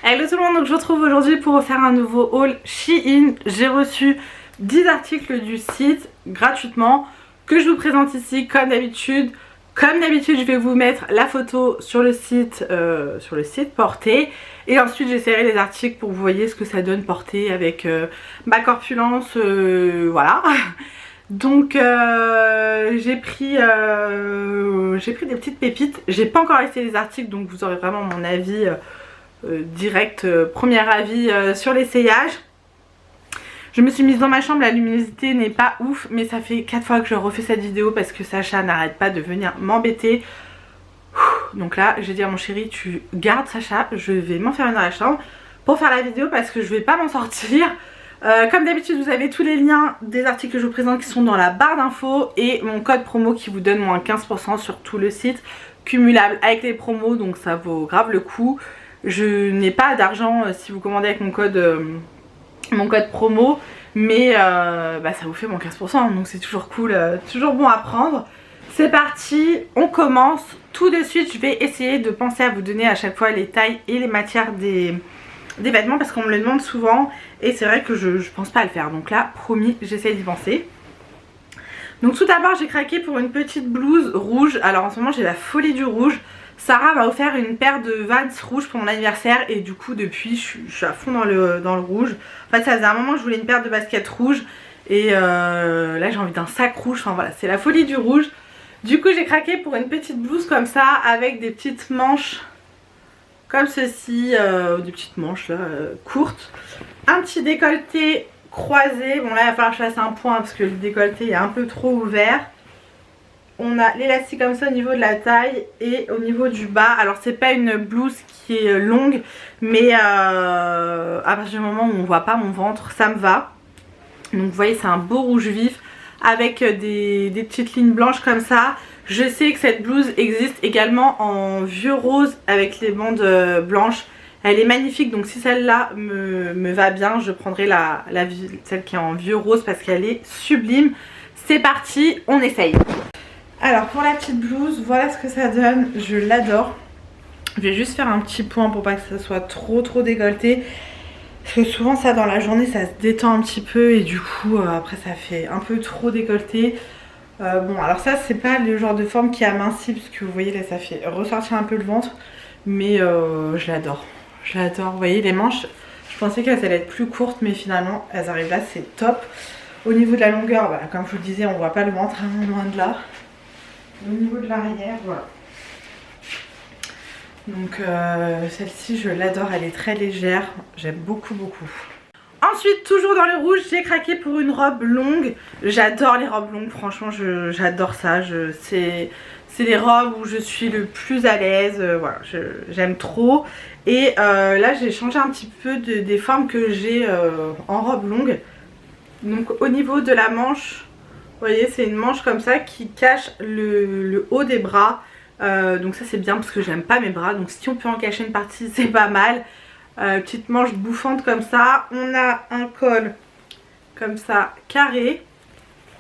Hello tout le monde, donc je vous retrouve aujourd'hui pour faire un nouveau haul Shein. J'ai reçu 10 articles du site gratuitement que je vous présente ici comme d'habitude. Comme d'habitude, je vais vous mettre la photo sur le site porté. Et ensuite j'essaierai les articles pour que vous voyez ce que ça donne porté avec ma corpulence, voilà. Donc j'ai pris des petites pépites. J'ai pas encore essayé les articles, donc vous aurez vraiment mon avis direct, premier avis sur l'essayage. Je me suis mise dans ma chambre, la luminosité n'est pas ouf, mais ça fait 4 fois que je refais cette vidéo parce que Sacha n'arrête pas de venir m'embêter. Donc là, j'ai dit à mon chéri, tu gardes Sacha, je vais m'enfermer dans la chambre pour faire la vidéo parce que je vais pas m'en sortir. Comme d'habitude, vous avez tous les liens des articles que je vous présente qui sont dans la barre d'infos et mon code promo qui vous donne moins 15% sur tout le site, cumulable avec les promos, donc ça vaut grave le coup. Je n'ai pas d'argent si vous commandez avec mon code promo, mais ça vous fait moins 15%, donc c'est toujours cool, toujours bon à prendre. C'est parti, on commence tout de suite. Je vais essayer de penser à vous donner à chaque fois les tailles et les matières des vêtements parce qu'on me le demande souvent et c'est vrai que je pense pas à le faire, donc là promis j'essaie d'y penser. Donc tout d'abord j'ai craqué pour une petite blouse rouge. Alors en ce moment j'ai la folie du rouge. Sarah m'a offert une paire de Vans rouges pour mon anniversaire et du coup depuis je suis à fond dans le rouge. En fait ça faisait un moment que je voulais une paire de baskets rouges et là j'ai envie d'un sac rouge. Enfin voilà, c'est la folie du rouge. Du coup j'ai craqué pour une petite blouse comme ça avec des petites manches comme ceci, des petites manches là courtes. Un petit décolleté croisé. Bon là il va falloir que je fasse un point parce que le décolleté est un peu trop ouvert. On a l'élastique comme ça au niveau de la taille et au niveau du bas. Alors c'est pas une blouse qui est longue, mais à partir du moment où on voit pas mon ventre, ça me va. Donc vous voyez c'est un beau rouge vif avec des petites lignes blanches comme ça. Je sais que cette blouse existe également en vieux rose avec les bandes blanches. Elle est magnifique, donc si celle-là me va bien, je prendrai celle qui est en vieux rose parce qu'elle est sublime. C'est parti, on essaye. Alors pour la petite blouse, voilà ce que ça donne, je l'adore. Je vais juste faire un petit point pour pas que ça soit trop décolleté. Parce que souvent ça dans la journée ça se détend un petit peu et du coup après ça fait un peu trop décolleté. Bon alors ça c'est pas le genre de forme qui amincit parce que vous voyez là ça fait ressortir un peu le ventre. Mais je l'adore, je l'adore. Vous voyez les manches, je pensais qu'elles allaient être plus courtes mais finalement elles arrivent là, c'est top. Au niveau de la longueur, bah, comme je vous le disais on voit pas le ventre, hein, loin de là. Au niveau de l'arrière, voilà. Donc celle-ci je l'adore, elle est très légère, j'aime beaucoup. Ensuite toujours dans le rouge j'ai craqué pour une robe longue. J'adore les robes longues, franchement j'adore ça. C'est les robes où je suis le plus à l'aise, voilà, j'aime trop. Et là j'ai changé un petit peu des formes que j'ai en robe longue. Donc au niveau de la manche, vous voyez c'est une manche comme ça qui cache le haut des bras. Donc ça c'est bien parce que j'aime pas mes bras. Donc si on peut en cacher une partie c'est pas mal. Petite manche bouffante comme ça. On a un col comme ça carré.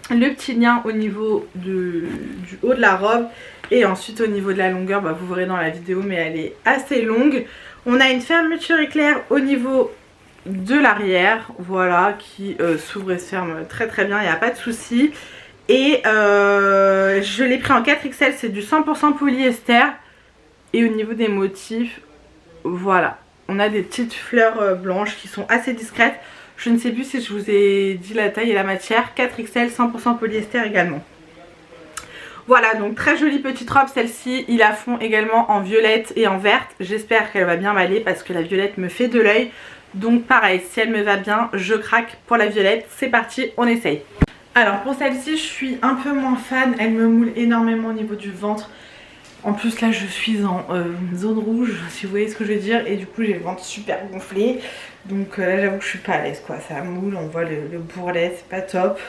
Le petit lien au niveau du haut de la robe. Et ensuite au niveau de la longueur, bah, vous verrez dans la vidéo mais elle est assez longue. On a une fermeture éclair au niveau de l'arrière, voilà, qui s'ouvre et se ferme très bien, il n'y a pas de souci. Et je l'ai pris en 4XL, c'est du 100% polyester. Et au niveau des motifs, voilà, on a des petites fleurs blanches qui sont assez discrètes. Je ne sais plus si je vous ai dit la taille et la matière. 4XL, 100% polyester également. Voilà, donc très jolie petite robe celle-ci. Ils la font également en violette et en verte. J'espère qu'elle va bien m'aller parce que la violette me fait de l'œil. Donc pareil, si elle me va bien, je craque pour la violette. C'est parti, on essaye. Alors pour celle-ci, je suis un peu moins fan. Elle me moule énormément au niveau du ventre. En plus là, je suis en zone rouge, si vous voyez ce que je veux dire. Et du coup, j'ai le ventre super gonflé. Donc là, j'avoue que je suis pas à l'aise quoi. Ça moule, on voit le bourrelet, c'est pas top.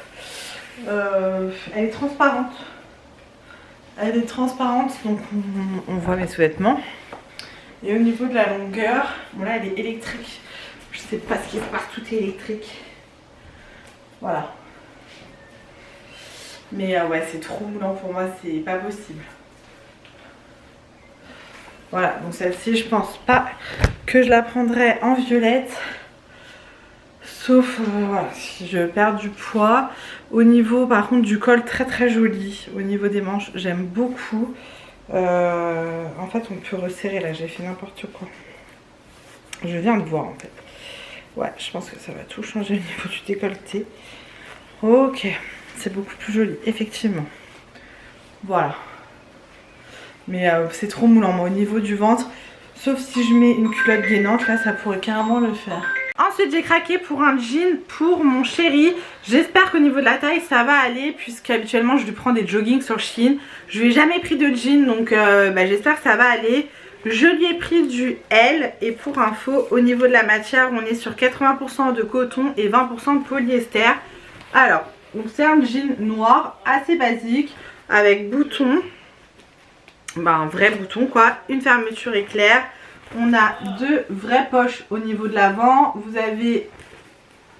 Elle est transparente. Elle est transparente, donc on voit mes sous-vêtements. Et au niveau de la longueur, bon là, elle est électrique. Je sais pas ce qui se passe, tout est électrique. Voilà. Mais ouais, c'est trop moulant pour moi, c'est pas possible. Voilà, donc celle-ci, je pense pas que je la prendrais en violette. Sauf voilà, si je perds du poids. Au niveau par contre du col, très très joli. Au niveau des manches, j'aime beaucoup. En fait on peut resserrer là, j'ai fait n'importe quoi. Je viens de voir en fait. Ouais, je pense que ça va tout changer au niveau du décolleté. Ok, c'est beaucoup plus joli, effectivement. Voilà. Mais c'est trop moulant, moi, au niveau du ventre. Sauf si je mets une culotte gainante, là, ça pourrait carrément le faire. Ensuite, j'ai craqué pour un jean pour mon chéri. J'espère qu'au niveau de la taille, ça va aller, puisqu'habituellement, je lui prends des joggings sur Shein. Je lui ai jamais pris de jean, donc j'espère que ça va aller. Je lui ai pris du L, et pour info, au niveau de la matière, on est sur 80% de coton et 20% de polyester. Alors, c'est un jean noir, assez basique, avec boutons. Un vrai bouton quoi, une fermeture éclair. On a deux vraies poches au niveau de l'avant. Vous avez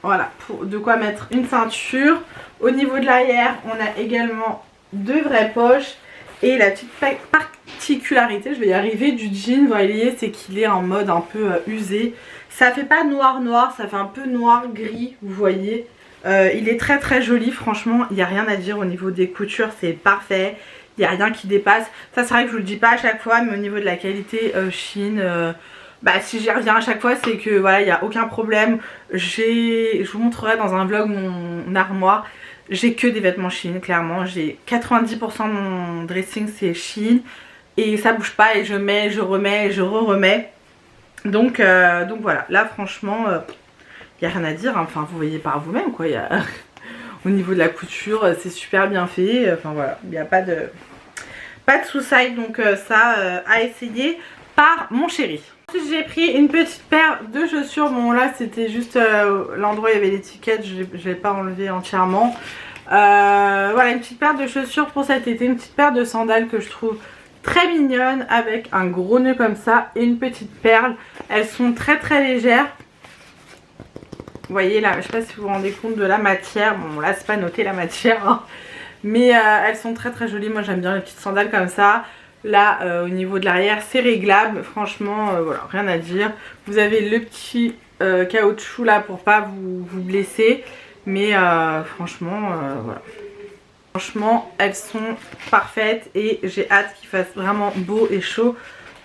voilà de quoi mettre une ceinture. Au niveau de l'arrière, on a également deux vraies poches. Et la petite particularité, je vais y arriver, du jean, vous voyez, c'est qu'il est en mode un peu usé. Ça fait pas noir noir, ça fait un peu noir gris, vous voyez. Il est très très joli, franchement, il n'y a rien à dire au niveau des coutures, c'est parfait. Il n'y a rien qui dépasse. Ça c'est vrai que je vous le dis pas à chaque fois, mais au niveau de la qualité Shein, si j'y reviens à chaque fois, c'est que voilà, il n'y a aucun problème. Je vous montrerai dans un vlog mon armoire. J'ai que des vêtements Shein, clairement. J'ai 90% de mon dressing c'est Shein. Et ça bouge pas et je mets, je remets, je re-remets. Donc voilà, là franchement, il n'y a rien à dire. Hein. Enfin, vous voyez par vous-même quoi. Au niveau de la couture, c'est super bien fait. Enfin voilà, il n'y a pas de sous-side, donc ça à essayer par mon chéri. Ensuite j'ai pris une petite paire de chaussures. Bon là c'était juste l'endroit où il y avait l'étiquette, je ne l'ai pas enlevé entièrement. Voilà, une petite paire de chaussures pour cet été, une petite paire de sandales que je trouve très mignonne avec un gros nœud comme ça et une petite perle. Elles sont très très légères. Vous voyez là, je sais pas si vous vous rendez compte de la matière. Bon là c'est pas noté la matière hein. Mais elles sont très très jolies. Moi j'aime bien les petites sandales comme ça. Là au niveau de l'arrière c'est réglable. Franchement voilà, rien à dire. Vous avez le petit caoutchouc là pour pas vous blesser. Mais franchement voilà. Franchement elles sont parfaites. Et j'ai hâte qu'il fasse vraiment beau et chaud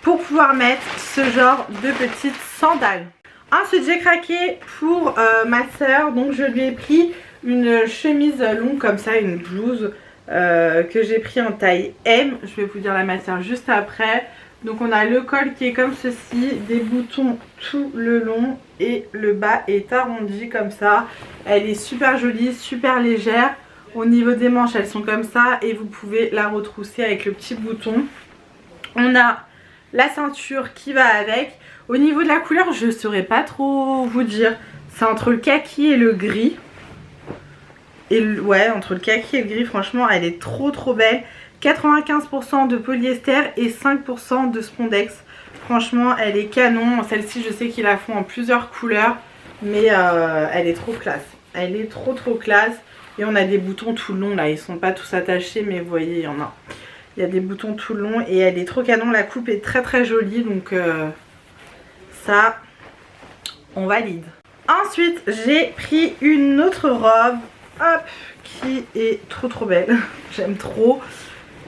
pour pouvoir mettre ce genre de petites sandales. Ensuite j'ai craqué pour ma soeur, donc je lui ai pris une chemise longue comme ça, une blouse que j'ai pris en taille M. Je vais vous dire la matière juste après. Donc on a le col qui est comme ceci, des boutons tout le long et le bas est arrondi comme ça. Elle est super jolie, super légère. Au niveau des manches elles sont comme ça et vous pouvez la retrousser avec le petit bouton. On a la ceinture qui va avec. Au niveau de la couleur, je ne saurais pas trop vous dire. C'est entre le kaki et le gris. Et ouais, entre le kaki et le gris, franchement, elle est trop trop belle. 95% de polyester et 5% de spandex. Franchement, elle est canon. Celle-ci, je sais qu'ils la font en plusieurs couleurs. Mais elle est trop classe. Elle est trop trop classe. Et on a des boutons tout le long là. Ils sont pas tous attachés, mais vous voyez, il y en a. Il y a des boutons tout le long. Et elle est trop canon. La coupe est très très jolie. Donc ça, on valide. Ensuite, j'ai pris une autre robe. Hop, qui est trop trop belle. J'aime trop.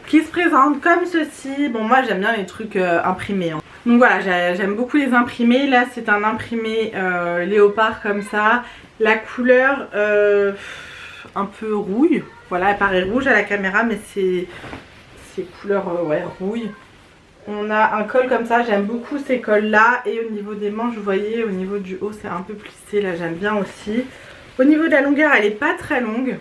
Qui se présente comme ceci. Bon, moi j'aime bien les trucs imprimés. Hein. Donc voilà, j'aime beaucoup les imprimés. Là, c'est un imprimé léopard comme ça. La couleur un peu rouille. Voilà, elle paraît rouge à la caméra, mais c'est couleur ouais, rouille. On a un col comme ça, j'aime beaucoup ces cols là. Et au niveau des manches, vous voyez, au niveau du haut, c'est un peu plissé. Là, j'aime bien aussi. Au niveau de la longueur, elle n'est pas très longue.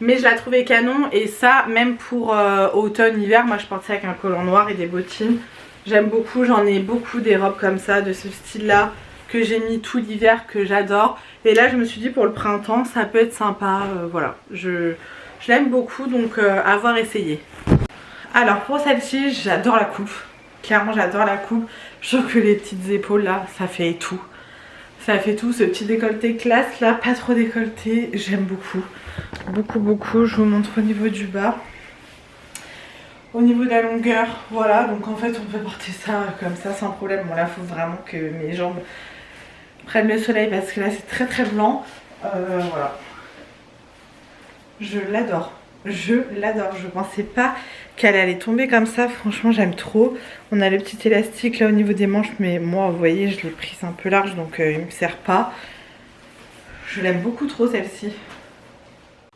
Mais je la trouvais canon. Et ça, même pour automne-hiver, moi je portais avec un col en noir et des bottines. J'aime beaucoup, j'en ai beaucoup des robes comme ça, de ce style-là, que j'ai mis tout l'hiver, que j'adore. Et là, je me suis dit pour le printemps, ça peut être sympa. Voilà, je l'aime beaucoup, donc à voir essayer. Alors pour celle-ci, j'adore la coupe. Clairement, j'adore la coupe. Je trouve que les petites épaules là, ça fait tout. Ça fait tout, ce petit décolleté classe là, pas trop décolleté, j'aime beaucoup. Beaucoup, beaucoup, je vous montre au niveau du bas. Au niveau de la longueur, voilà, donc en fait on peut porter ça comme ça sans problème. Bon là il faut vraiment que mes jambes prennent le soleil parce que là c'est très très blanc. Voilà. Je l'adore. Je l'adore. Je pensais pas qu'elle allait tomber comme ça. Franchement j'aime trop. On a le petit élastique là au niveau des manches, mais moi vous voyez je l'ai prise un peu large donc il me sert pas. Je l'aime beaucoup trop celle-ci.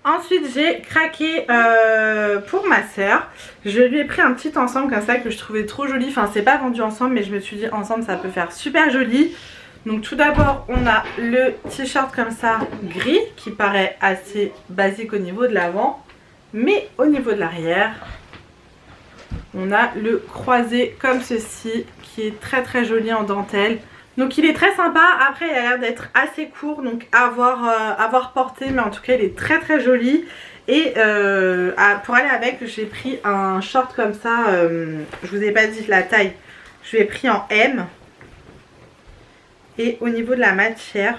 Ensuite j'ai craqué pour ma soeur. Je lui ai pris un petit ensemble comme ça que je trouvais trop joli. Enfin c'est pas vendu ensemble mais je me suis dit ensemble ça peut faire super joli. Donc tout d'abord on a le t-shirt comme ça gris qui paraît assez basique au niveau de l'avant. Mais au niveau de l'arrière on a le croisé comme ceci qui est très très joli en dentelle. Donc il est très sympa, après il a l'air d'être assez court, donc à voir porté, mais en tout cas il est très très joli. Et pour aller avec, j'ai pris un short comme ça, je vous ai pas dit la taille, je l'ai pris en M. Et au niveau de la matière,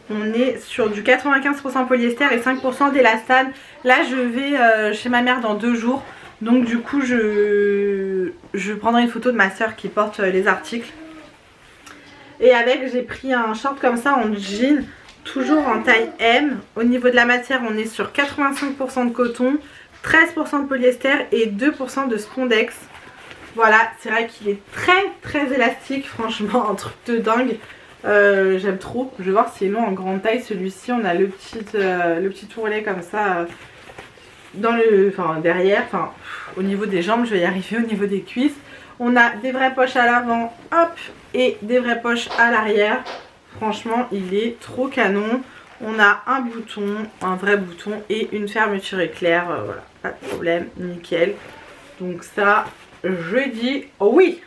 on est sur du 95% polyester et 5% d'élastane. Là je vais chez ma mère dans 2 jours. Donc du coup je prendrai une photo de ma soeur qui porte les articles. Et avec j'ai pris un short comme ça en jean, toujours en taille M. Au niveau de la matière on est sur 85% de coton, 13% de polyester et 2% de spandex. Voilà, c'est vrai qu'il est très très élastique, franchement un truc de dingue. J'aime trop. Je vais voir s'il est long en grande taille. Celui-ci on a le petit ourlet comme ça dans derrière, au niveau des jambes, je vais y arriver, au niveau des cuisses. On a des vraies poches à l'avant, hop, et des vraies poches à l'arrière. Franchement, il est trop canon. On a un bouton, un vrai bouton et une fermeture éclair. Voilà, pas de problème, nickel. Donc ça, je dis oui.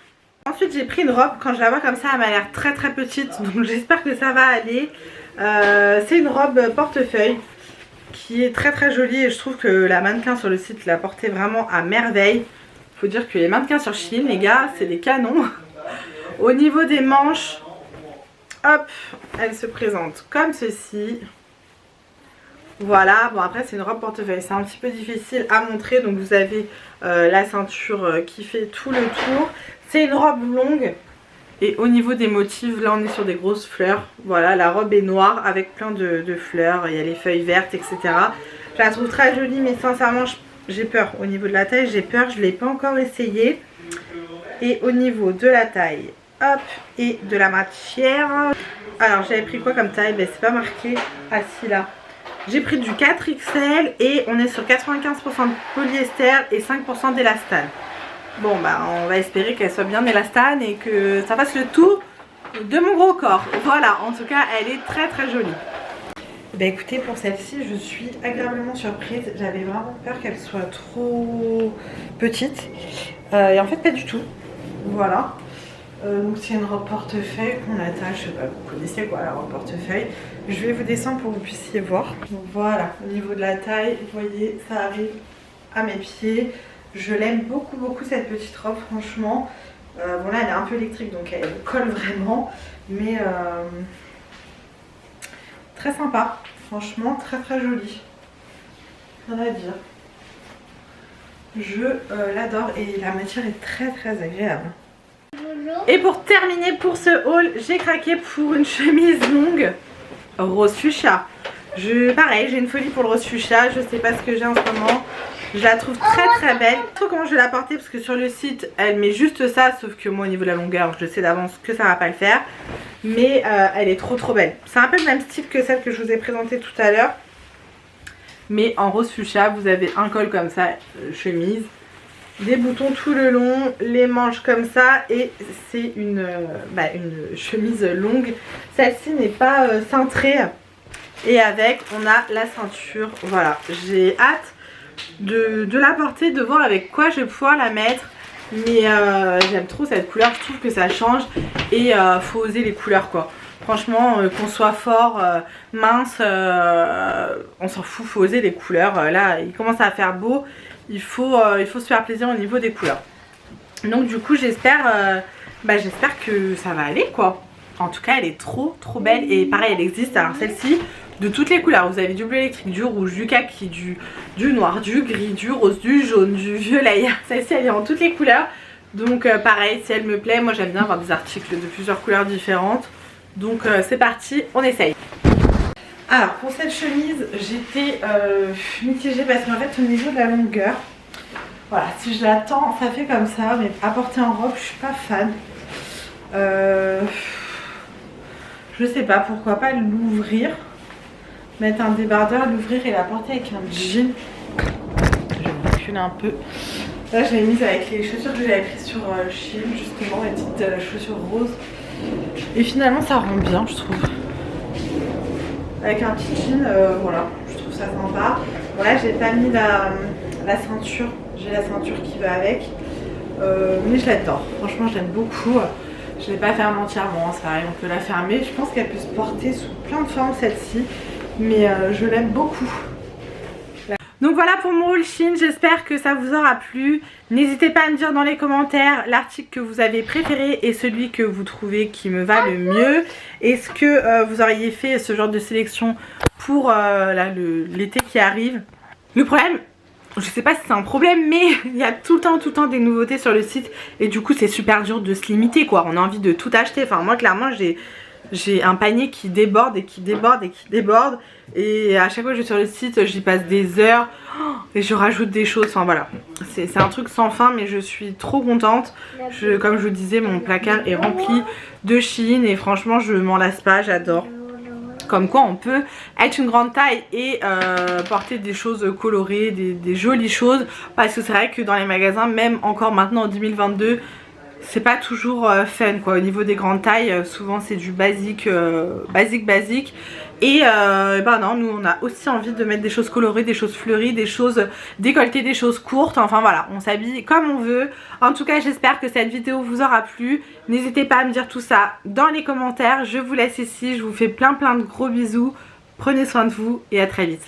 Ensuite, j'ai pris une robe. Quand je la vois comme ça, elle m'a l'air très très petite. Donc j'espère que ça va aller. C'est une robe portefeuille qui est très très jolie et je trouve que la mannequin sur le site l'a portée vraiment à merveille. Faut dire que les mannequins sur Shein, les gars, c'est des canons. Au niveau des manches, hop, elle se présente comme ceci. Voilà, bon après c'est une robe portefeuille, c'est un petit peu difficile à montrer. Donc vous avez la ceinture qui fait tout le tour. C'est une robe longue. Et au niveau des motifs, là on est sur des grosses fleurs. Voilà, la robe est noire avec plein de fleurs. Il y a les feuilles vertes, etc. Je la trouve très jolie, mais sincèrement j'ai peur. Au niveau de la taille, j'ai peur. Je ne l'ai pas encore essayé. Et au niveau de la taille, hop, et de la matière. Alors j'avais pris quoi comme taille? Ben, c'est pas marqué. Ah si, là. J'ai pris du 4XL et on est sur 95% de polyester et 5% d'élastane. Bon bah on va espérer qu'elle soit bien élastane et que ça fasse le tour de mon gros corps. Voilà, en tout cas elle est très très jolie. Bah écoutez, pour celle-ci je suis agréablement surprise. J'avais vraiment peur qu'elle soit trop petite et en fait pas du tout. Voilà. Donc c'est une robe portefeuille qu'on attache, je sais pas, vous connaissez quoi la robe portefeuille. Je vais vous descendre pour que vous puissiez voir. Donc voilà, au niveau de la taille, vous voyez ça arrive à mes pieds. Je l'aime beaucoup beaucoup cette petite robe, franchement. Bon là elle est un peu électrique donc elle colle vraiment. Mais très sympa, franchement très très jolie. Rien à dire. Je l'adore et la matière est très très agréable. Et pour terminer pour ce haul, j'ai craqué pour une chemise longue rose fuchsia. Pareil, j'ai une folie pour le rose fuchsia, je sais pas ce que j'ai en ce moment. Je la trouve très très belle. Je sais pas trop comment je vais la porter parce que sur le site elle met juste ça, sauf que moi au niveau de la longueur je sais d'avance que ça va pas le faire. Mais elle est trop trop belle. C'est un peu le même style que celle que je vous ai présentée tout à l'heure. Mais en rose fuchsia, vous avez un col comme ça, chemise. Des boutons tout le long, les manches comme ça et c'est une chemise longue. Celle-ci n'est pas cintrée et avec on a la ceinture. Voilà, j'ai hâte de la porter, de voir avec quoi je vais pouvoir la mettre. Mais j'aime trop cette couleur, je trouve que ça change et faut oser les couleurs quoi. Franchement, qu'on soit fort, mince, on s'en fout, faut oser les couleurs. Là, il commence à faire beau. Il faut se faire plaisir au niveau des couleurs. Donc du coup j'espère que ça va aller quoi. En tout cas elle est trop trop belle. Et pareil elle existe. Alors celle-ci de toutes les couleurs. Vous avez du bleu électrique, du rouge, du kaki, du noir, du gris, du rose, du jaune, du violet. Celle-ci elle est en toutes les couleurs. Donc pareil, si elle me plaît, moi j'aime bien avoir des articles de plusieurs couleurs différentes. Donc c'est parti, on essaye. Alors pour cette chemise, j'étais mitigée parce qu'en fait au niveau de la longueur, voilà, si je la tends, ça fait comme ça, mais à porter en robe, je suis pas fan. Je sais pas, pourquoi pas l'ouvrir, mettre un débardeur, l'ouvrir et la porter avec un jean. Je vais me reculer un peu. Là je l'ai mise avec les chaussures que j'avais prises sur Shein, justement, les petites chaussures roses. Et finalement ça rend bien, je trouve. Avec un petit jean, voilà, je trouve ça sympa. Voilà, j'ai pas mis la ceinture, j'ai la ceinture qui va avec. Mais je l'adore, franchement je l'aime beaucoup. Je ne l'ai pas fermée entièrement, c'est pareil, on peut la fermer. Je pense qu'elle peut se porter sous plein de formes celle-ci, mais je l'aime beaucoup. Donc voilà pour mon haul Shein, j'espère que ça vous aura plu. N'hésitez pas à me dire dans les commentaires l'article que vous avez préféré et celui que vous trouvez qui me va le mieux. Est-ce que vous auriez fait ce genre de sélection pour l'été qui arrive? Le problème, je sais pas si c'est un problème, mais il y a tout le temps des nouveautés sur le site et du coup c'est super dur de se limiter quoi. On a envie de tout acheter. Enfin moi clairement j'ai un panier qui déborde et qui déborde et qui déborde, et à chaque fois que je vais sur le site j'y passe des heures et je rajoute des choses. Enfin voilà, c'est un truc sans fin, mais je suis trop contente. Comme je vous disais, mon placard est rempli de Shein et franchement je m'en lasse pas, j'adore. Comme quoi on peut être une grande taille et porter des choses colorées, des jolies choses. Parce que c'est vrai que dans les magasins, même encore maintenant en 2022, c'est pas toujours fun quoi. Au niveau des grandes tailles, souvent c'est du basique, basique. Et ben non, nous on a aussi envie de mettre des choses colorées, des choses fleuries, des choses décolletées, des choses courtes. Enfin voilà, on s'habille comme on veut. En tout cas j'espère que cette vidéo vous aura plu. N'hésitez pas à me dire tout ça dans les commentaires. Je vous laisse ici, je vous fais plein de gros bisous. Prenez soin de vous et à très vite.